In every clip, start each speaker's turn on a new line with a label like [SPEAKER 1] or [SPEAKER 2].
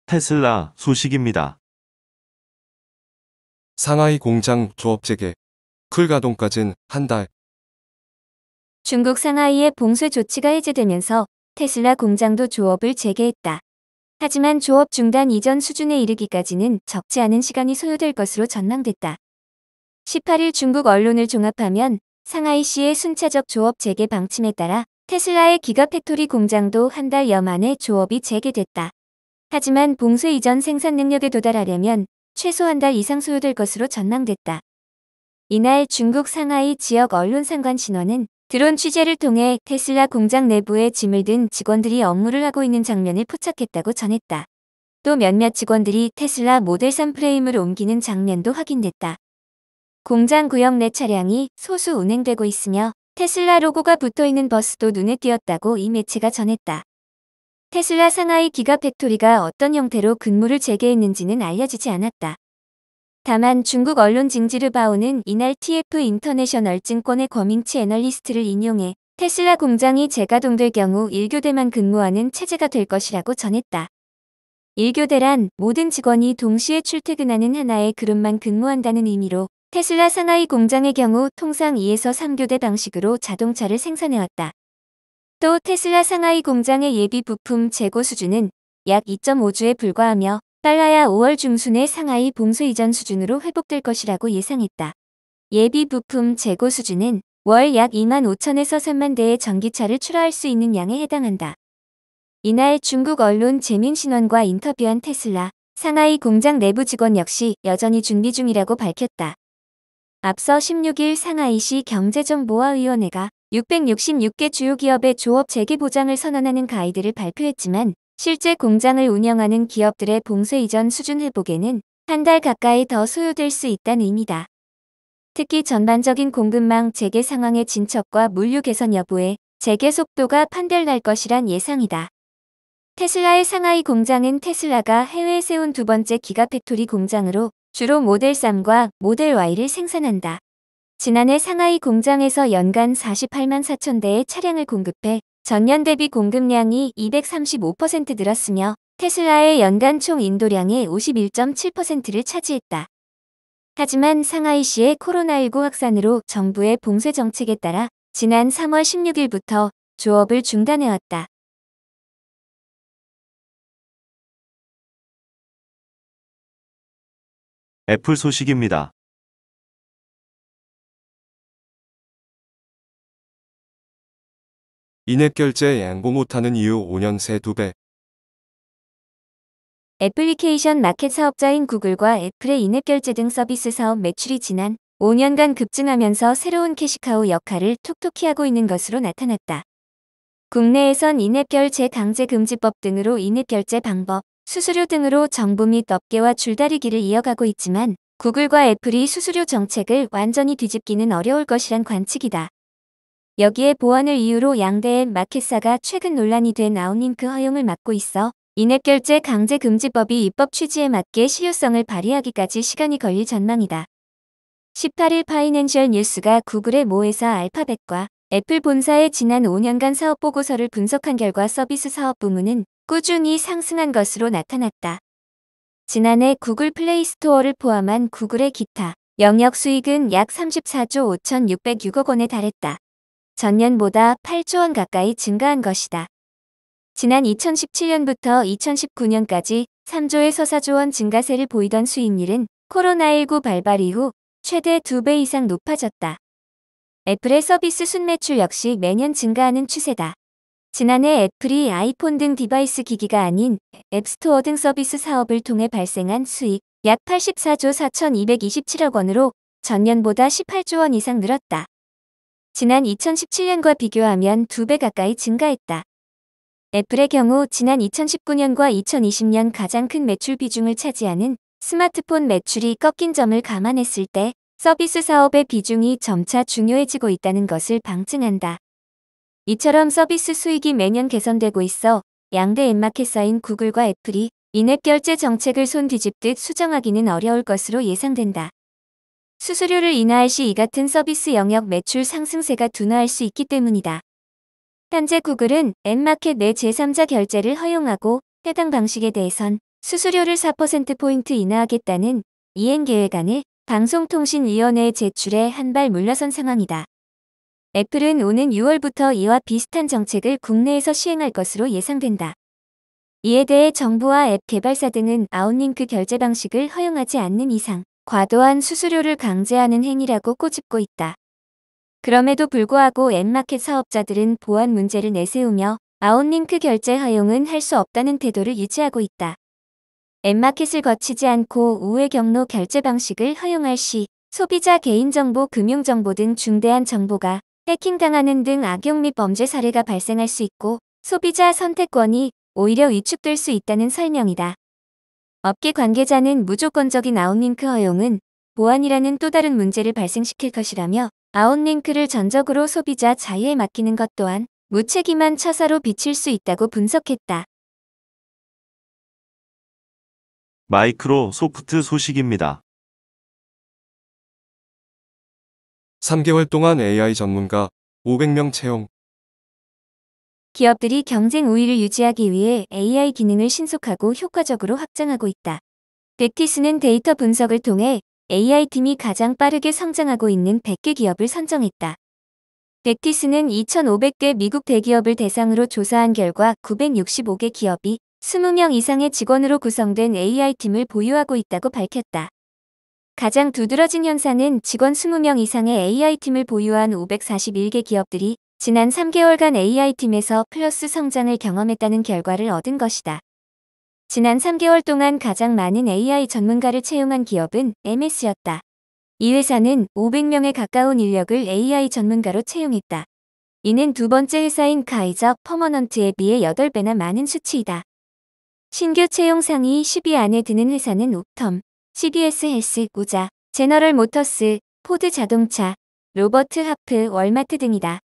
[SPEAKER 1] 테슬라 소식입니다.
[SPEAKER 2] 상하이 공장 조업 재개, 풀가동까진 한 달.
[SPEAKER 3] 중국 상하이의 봉쇄 조치가 해제되면서 테슬라 공장도 조업을 재개했다. 하지만 조업 중단 이전 수준에 이르기까지는 적지 않은 시간이 소요될 것으로 전망됐다. 18일 중국 언론을 종합하면 상하이시의 순차적 조업 재개 방침에 따라 테슬라의 기가팩토리 공장도 한 달여 만에 조업이 재개됐다. 하지만 봉쇄 이전 생산 능력에 도달하려면 최소 한 달 이상 소요될 것으로 전망됐다. 이날 중국 상하이 지역 언론상관 신원은 드론 취재를 통해 테슬라 공장 내부에 짐을 든 직원들이 업무를 하고 있는 장면을 포착했다고 전했다. 또 몇몇 직원들이 테슬라 모델 3 프레임을 옮기는 장면도 확인됐다. 공장 구역 내 차량이 소수 운행되고 있으며 테슬라 로고가 붙어있는 버스도 눈에 띄었다고 이 매체가 전했다. 테슬라 상하이 기가팩토리가 어떤 형태로 근무를 재개했는지는 알려지지 않았다. 다만 중국 언론 징지르바오는 이날 TF 인터내셔널 증권의 거밍치 애널리스트를 인용해 테슬라 공장이 재가동될 경우 1교대만 근무하는 체제가 될 것이라고 전했다. 1교대란 모든 직원이 동시에 출퇴근하는 하나의 그룹만 근무한다는 의미로 테슬라 상하이 공장의 경우 통상 2에서 3교대 방식으로 자동차를 생산해왔다. 또 테슬라 상하이 공장의 예비 부품 재고 수준은 약 2.5주에 불과하며 빨라야 5월 중순에 상하이 봉쇄 이전 수준으로 회복될 것이라고 예상했다. 예비 부품 재고 수준은 월 약 2만 5천에서 3만 대의 전기차를 출하할 수 있는 양에 해당한다. 이날 중국 언론 재민신원과 인터뷰한 테슬라 상하이 공장 내부 직원 역시 여전히 준비 중이라고 밝혔다. 앞서 16일 상하이시 경제정보화위원회가 666개 주요 기업의 조업 재개 보장을 선언하는 가이드를 발표했지만 실제 공장을 운영하는 기업들의 봉쇄 이전 수준 회복에는 한 달 가까이 더 소요될 수 있다는 의미다. 특히 전반적인 공급망 재개 상황의 진척과 물류 개선 여부에 재개 속도가 판별날 것이란 예상이다. 테슬라의 상하이 공장은 테슬라가 해외에 세운 두 번째 기가팩토리 공장으로 주로 모델 3과 모델 Y를 생산한다. 지난해 상하이 공장에서 연간 48만 4천 대의 차량을 공급해 전년 대비 공급량이 235% 늘었으며 테슬라의 연간 총 인도량의 51.7%를 차지했다. 하지만 상하이시의 코로나19 확산으로 정부의 봉쇄 정책에 따라 지난 3월 16일부터 조업을 중단해왔다.
[SPEAKER 1] 애플 소식입니다.
[SPEAKER 2] 인앱 결제 양보 못하는 이유 5년 새 2배.
[SPEAKER 3] 애플리케이션 마켓 사업자인 구글과 애플의 인앱 결제 등 서비스 사업 매출이 지난 5년간 급증하면서 새로운 캐시카우 역할을 톡톡히 하고 있는 것으로 나타났다. 국내에선 인앱 결제 강제 금지법 등으로 인앱 결제 방법, 수수료 등으로 정부 및 업계와 줄다리기를 이어가고 있지만 구글과 애플이 수수료 정책을 완전히 뒤집기는 어려울 것이란 관측이다. 여기에 보안을 이유로 양대 앱 마켓사가 최근 논란이 된 아웃링크 허용을 막고 있어 인앱 결제 강제 금지법이 입법 취지에 맞게 실효성을 발휘하기까지 시간이 걸릴 전망이다. 18일 파이낸셜 뉴스가 구글의 모회사 알파벳과 애플 본사의 지난 5년간 사업 보고서를 분석한 결과 서비스 사업 부문은 꾸준히 상승한 것으로 나타났다. 지난해 구글 플레이 스토어를 포함한 구글의 기타 영역 수익은 약 34조 5,606억 원에 달했다. 전년보다 8조 원 가까이 증가한 것이다. 지난 2017년부터 2019년까지 3조에서 4조 원 증가세를 보이던 수익률은 코로나19 발발 이후 최대 2배 이상 높아졌다. 애플의 서비스 순매출 역시 매년 증가하는 추세다. 지난해 애플이 아이폰 등 디바이스 기기가 아닌 앱스토어 등 서비스 사업을 통해 발생한 수익 약 84조 4,227억 원으로 전년보다 18조 원 이상 늘었다. 지난 2017년과 비교하면 2배 가까이 증가했다. 애플의 경우 지난 2019년과 2020년 가장 큰 매출 비중을 차지하는 스마트폰 매출이 꺾인 점을 감안했을 때 서비스 사업의 비중이 점차 중요해지고 있다는 것을 방증한다. 이처럼 서비스 수익이 매년 개선되고 있어 양대 앱마켓사인 구글과 애플이 인앱 결제 정책을 손 뒤집듯 수정하기는 어려울 것으로 예상된다. 수수료를 인하할 시 이 같은 서비스 영역 매출 상승세가 둔화할 수 있기 때문이다. 현재 구글은 앱마켓 내 제3자 결제를 허용하고 해당 방식에 대해선 수수료를 4%포인트 인하하겠다는 이행 계획안을 방송통신위원회에 제출해 한 발 물러선 상황이다. 애플은 오는 6월부터 이와 비슷한 정책을 국내에서 시행할 것으로 예상된다. 이에 대해 정부와 앱 개발사 등은 아웃링크 결제 방식을 허용하지 않는 이상 과도한 수수료를 강제하는 행위라고 꼬집고 있다. 그럼에도 불구하고 앱마켓 사업자들은 보안 문제를 내세우며 아웃링크 결제 허용은 할 수 없다는 태도를 유지하고 있다. 앱마켓을 거치지 않고 우회 경로 결제 방식을 허용할 시 소비자 개인정보, 금융정보 등 중대한 정보가 해킹당하는 등 악용 및 범죄 사례가 발생할 수 있고 소비자 선택권이 오히려 위축될 수 있다는 설명이다. 업계 관계자는 무조건적인 아웃링크 허용은 보안이라는 또 다른 문제를 발생시킬 것이라며 아웃링크를 전적으로 소비자 자유에 맡기는 것 또한 무책임한 처사로 비칠 수 있다고 분석했다.
[SPEAKER 1] 마이크로소프트 소식입니다.
[SPEAKER 2] 3개월 동안 AI 전문가 500명 채용.
[SPEAKER 3] 기업들이 경쟁 우위를 유지하기 위해 AI 기능을 신속하고 효과적으로 확장하고 있다. 벡티스는 데이터 분석을 통해 AI팀이 가장 빠르게 성장하고 있는 100개 기업을 선정했다. 벡티스는 2,500개 미국 대기업을 대상으로 조사한 결과 965개 기업이 20명 이상의 직원으로 구성된 AI팀을 보유하고 있다고 밝혔다. 가장 두드러진 현상은 직원 20명 이상의 AI팀을 보유한 541개 기업들이 지난 3개월간 AI팀에서 플러스 성장을 경험했다는 결과를 얻은 것이다. 지난 3개월 동안 가장 많은 AI 전문가를 채용한 기업은 MS였다. 이 회사는 500명에 가까운 인력을 AI 전문가로 채용했다. 이는 두 번째 회사인 카이저 퍼머넌트에 비해 8배나 많은 수치이다. 신규 채용 상위 10위 안에 드는 회사는 옵텀, CBS 헬스, 우자, 제너럴 모터스, 포드 자동차, 로버트 하프, 월마트 등이다.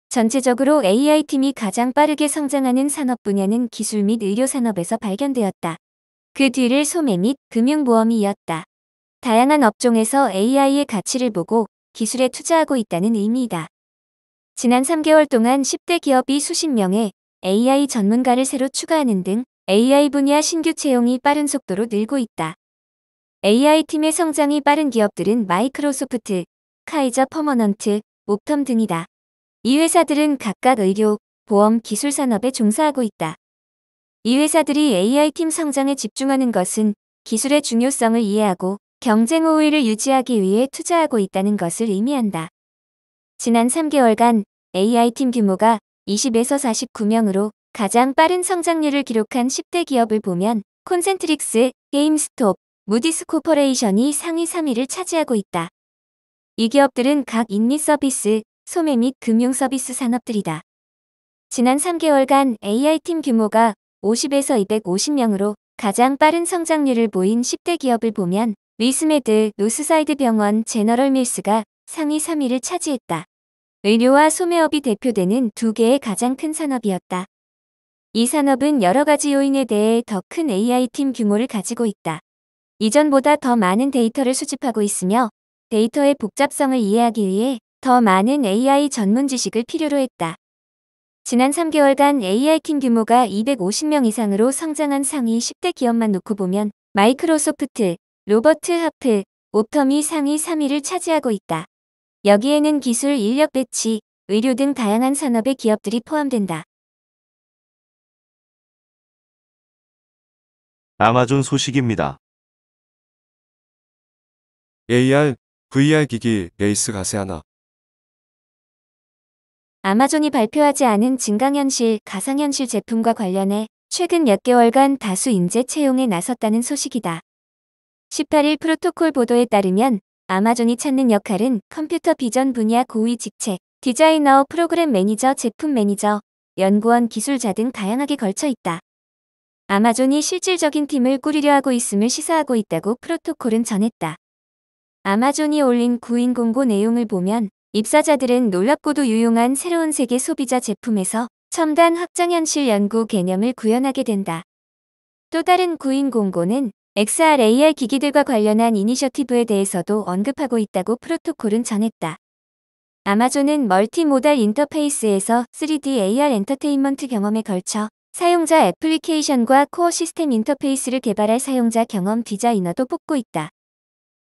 [SPEAKER 3] 전체적으로 AI팀이 가장 빠르게 성장하는 산업 분야는 기술 및 의료 산업에서 발견되었다. 그 뒤를 소매 및 금융보험이 이었다. 다양한 업종에서 AI의 가치를 보고 기술에 투자하고 있다는 의미이다. 지난 3개월 동안 10대 기업이 수십 명의 AI 전문가를 새로 추가하는 등 AI 분야 신규 채용이 빠른 속도로 늘고 있다. AI팀의 성장이 빠른 기업들은 마이크로소프트, 카이저 퍼머넌트, 옵텀 등이다. 이 회사들은 각각 의료, 보험, 기술 산업에 종사하고 있다. 이 회사들이 AI팀 성장에 집중하는 것은 기술의 중요성을 이해하고 경쟁 우위를 유지하기 위해 투자하고 있다는 것을 의미한다. 지난 3개월간 AI팀 규모가 20에서 49명으로 가장 빠른 성장률을 기록한 10대 기업을 보면 콘센트릭스, 게임스톱, 무디스 코퍼레이션이 상위 3위를 차지하고 있다. 이 기업들은 각 인리 서비스, 소매 및 금융 서비스 산업들이다. 지난 3개월간 AI팀 규모가 50에서 250명으로 가장 빠른 성장률을 보인 10대 기업을 보면 리스메드, 노스사이드 병원, 제너럴 밀스가 상위 3위를 차지했다. 의료와 소매업이 대표되는 두 개의 가장 큰 산업이었다. 이 산업은 여러 가지 요인에 대해 더 큰 AI팀 규모를 가지고 있다. 이전보다 더 많은 데이터를 수집하고 있으며 데이터의 복잡성을 이해하기 위해 더 많은 AI 전문 지식을 필요로 했다. 지난 3개월간 AI팀 규모가 250명 이상으로 성장한 상위 10대 기업만 놓고 보면 마이크로소프트, 로버트 하프, 옵텀이 상위 3위를 차지하고 있다. 여기에는 기술, 인력 배치, 의료 등 다양한 산업의 기업들이 포함된다.
[SPEAKER 1] 아마존 소식입니다.
[SPEAKER 2] AR, VR 기기 레이스 가세하나.
[SPEAKER 3] 아마존이 발표하지 않은 증강현실, 가상현실 제품과 관련해 최근 몇 개월간 다수 인재 채용에 나섰다는 소식이다. 18일 프로토콜 보도에 따르면 아마존이 찾는 역할은 컴퓨터 비전 분야 고위 직책, 디자이너, 프로그램 매니저, 제품 매니저, 연구원, 기술자 등 다양하게 걸쳐 있다. 아마존이 실질적인 팀을 꾸리려 하고 있음을 시사하고 있다고 프로토콜은 전했다. 아마존이 올린 구인 공고 내용을 보면 입사자들은 놀랍고도 유용한 새로운 세계 소비자 제품에서 첨단 확장현실 연구 개념을 구현하게 된다. 또 다른 구인 공고는 XR, AR 기기들과 관련한 이니셔티브에 대해서도 언급하고 있다고 프로토콜은 전했다. 아마존은 멀티모달 인터페이스에서 3D AR 엔터테인먼트 경험에 걸쳐 사용자 애플리케이션과 코어 시스템 인터페이스를 개발할 사용자 경험 디자이너도 뽑고 있다.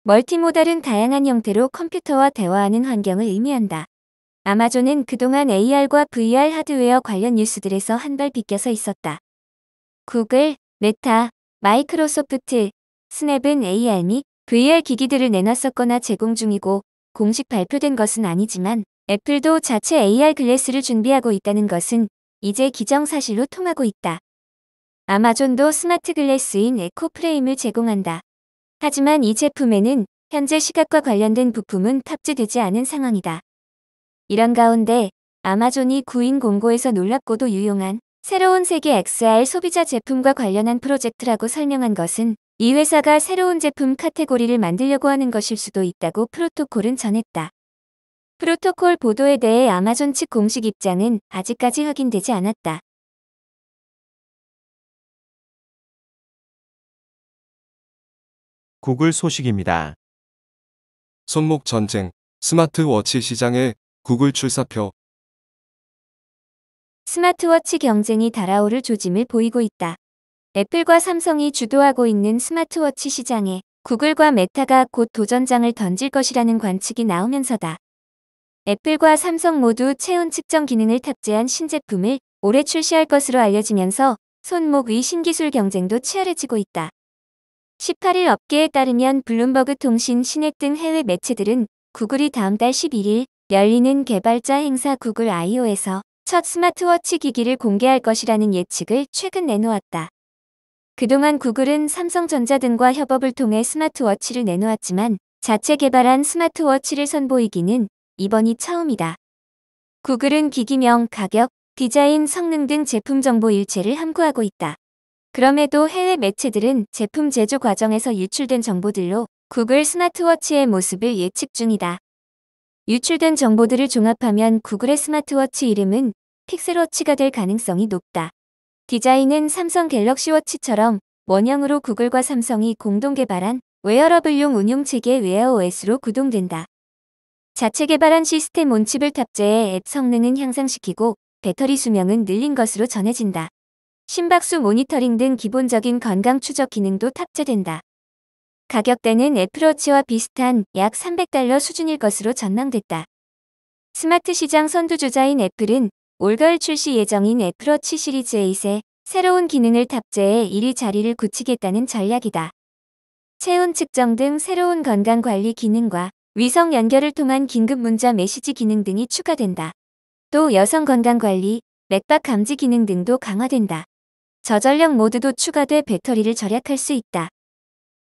[SPEAKER 3] 멀티모달은 다양한 형태로 컴퓨터와 대화하는 환경을 의미한다. 아마존은 그동안 AR과 VR 하드웨어 관련 뉴스들에서 한 발 비껴서 있었다. 구글, 메타, 마이크로소프트, 스냅은 AR 및 VR 기기들을 내놨었거나 제공 중이고 공식 발표된 것은 아니지만 애플도 자체 AR 글래스를 준비하고 있다는 것은 이제 기정사실로 통하고 있다. 아마존도 스마트 글래스인 에코 프레임을 제공한다. 하지만 이 제품에는 현재 시각과 관련된 부품은 탑재되지 않은 상황이다. 이런 가운데 아마존이 구인 공고에서 놀랍고도 유용한 새로운 세계 XR 소비자 제품과 관련한 프로젝트라고 설명한 것은 이 회사가 새로운 제품 카테고리를 만들려고 하는 것일 수도 있다고 프로토콜은 전했다. 프로토콜 보도에 대해 아마존 측 공식 입장은 아직까지 확인되지 않았다.
[SPEAKER 1] 구글 소식입니다.
[SPEAKER 2] 손목 전쟁, 스마트워치 시장에 구글 출사표.
[SPEAKER 3] 스마트워치 경쟁이 달아오를 조짐을 보이고 있다. 애플과 삼성이 주도하고 있는 스마트워치 시장에 구글과 메타가 곧 도전장을 던질 것이라는 관측이 나오면서다. 애플과 삼성 모두 체온 측정 기능을 탑재한 신제품을 올해 출시할 것으로 알려지면서 손목 위 신기술 경쟁도 치열해지고 있다. 18일 업계에 따르면 블룸버그 통신, 시넷 등 해외 매체들은 구글이 다음 달 11일 열리는 개발자 행사 구글 I/O에서 첫 스마트워치 기기를 공개할 것이라는 예측을 최근 내놓았다. 그동안 구글은 삼성전자 등과 협업을 통해 스마트워치를 내놓았지만 자체 개발한 스마트워치를 선보이기는 이번이 처음이다. 구글은 기기명, 가격, 디자인, 성능 등 제품 정보 일체를 함구하고 있다. 그럼에도 해외 매체들은 제품 제조 과정에서 유출된 정보들로 구글 스마트워치의 모습을 예측 중이다. 유출된 정보들을 종합하면 구글의 스마트워치 이름은 픽셀워치가 될 가능성이 높다. 디자인은 삼성 갤럭시워치처럼 원형으로 구글과 삼성이 공동 개발한 웨어러블용 운용체계 웨어OS로 구동된다. 자체 개발한 시스템 온칩을 탑재해 앱 성능은 향상시키고 배터리 수명은 늘린 것으로 전해진다. 심박수 모니터링 등 기본적인 건강 추적 기능도 탑재된다. 가격대는 애플워치와 비슷한 약 $300 수준일 것으로 전망됐다. 스마트 시장 선두주자인 애플은 올가을 출시 예정인 애플워치 시리즈 8에 새로운 기능을 탑재해 1위 자리를 굳히겠다는 전략이다. 체온 측정 등 새로운 건강관리 기능과 위성 연결을 통한 긴급 문자 메시지 기능 등이 추가된다. 또 여성 건강관리, 맥박 감지 기능 등도 강화된다. 저전력 모드도 추가돼 배터리를 절약할 수 있다.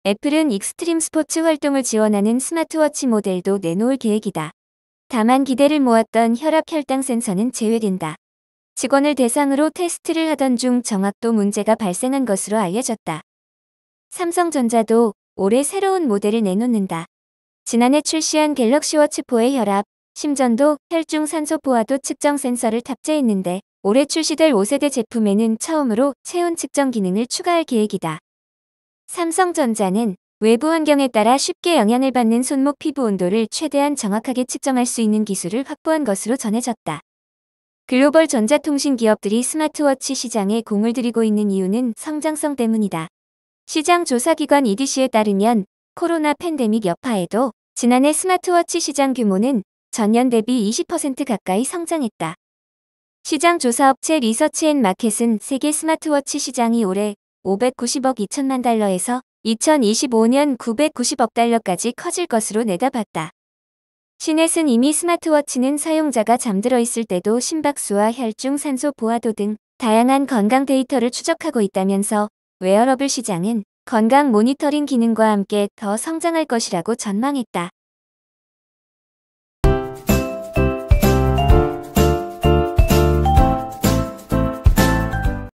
[SPEAKER 3] 애플은 익스트림 스포츠 활동을 지원하는 스마트워치 모델도 내놓을 계획이다. 다만 기대를 모았던 혈압 혈당 센서는 제외된다. 직원을 대상으로 테스트를 하던 중 정확도 문제가 발생한 것으로 알려졌다. 삼성전자도 올해 새로운 모델을 내놓는다. 지난해 출시한 갤럭시워치 4의 혈압, 심전도, 혈중 산소 포화도 측정 센서를 탑재했는데 올해 출시될 5세대 제품에는 처음으로 체온 측정 기능을 추가할 계획이다. 삼성전자는 외부 환경에 따라 쉽게 영향을 받는 손목 피부 온도를 최대한 정확하게 측정할 수 있는 기술을 확보한 것으로 전해졌다. 글로벌 전자통신 기업들이 스마트워치 시장에 공을 들이고 있는 이유는 성장성 때문이다. 시장 조사기관 EDC에 따르면 코로나 팬데믹 여파에도 지난해 스마트워치 시장 규모는 전년 대비 20% 가까이 성장했다. 시장 조사업체 리서치앤마켓은 세계 스마트워치 시장이 올해 590억 2천만 달러에서 2025년 990억 달러까지 커질 것으로 내다봤다. 시넷은 이미 스마트워치는 사용자가 잠들어 있을 때도 심박수와 혈중 산소 포화도 등 다양한 건강 데이터를 추적하고 있다면서 웨어러블 시장은 건강 모니터링 기능과 함께 더 성장할 것이라고 전망했다.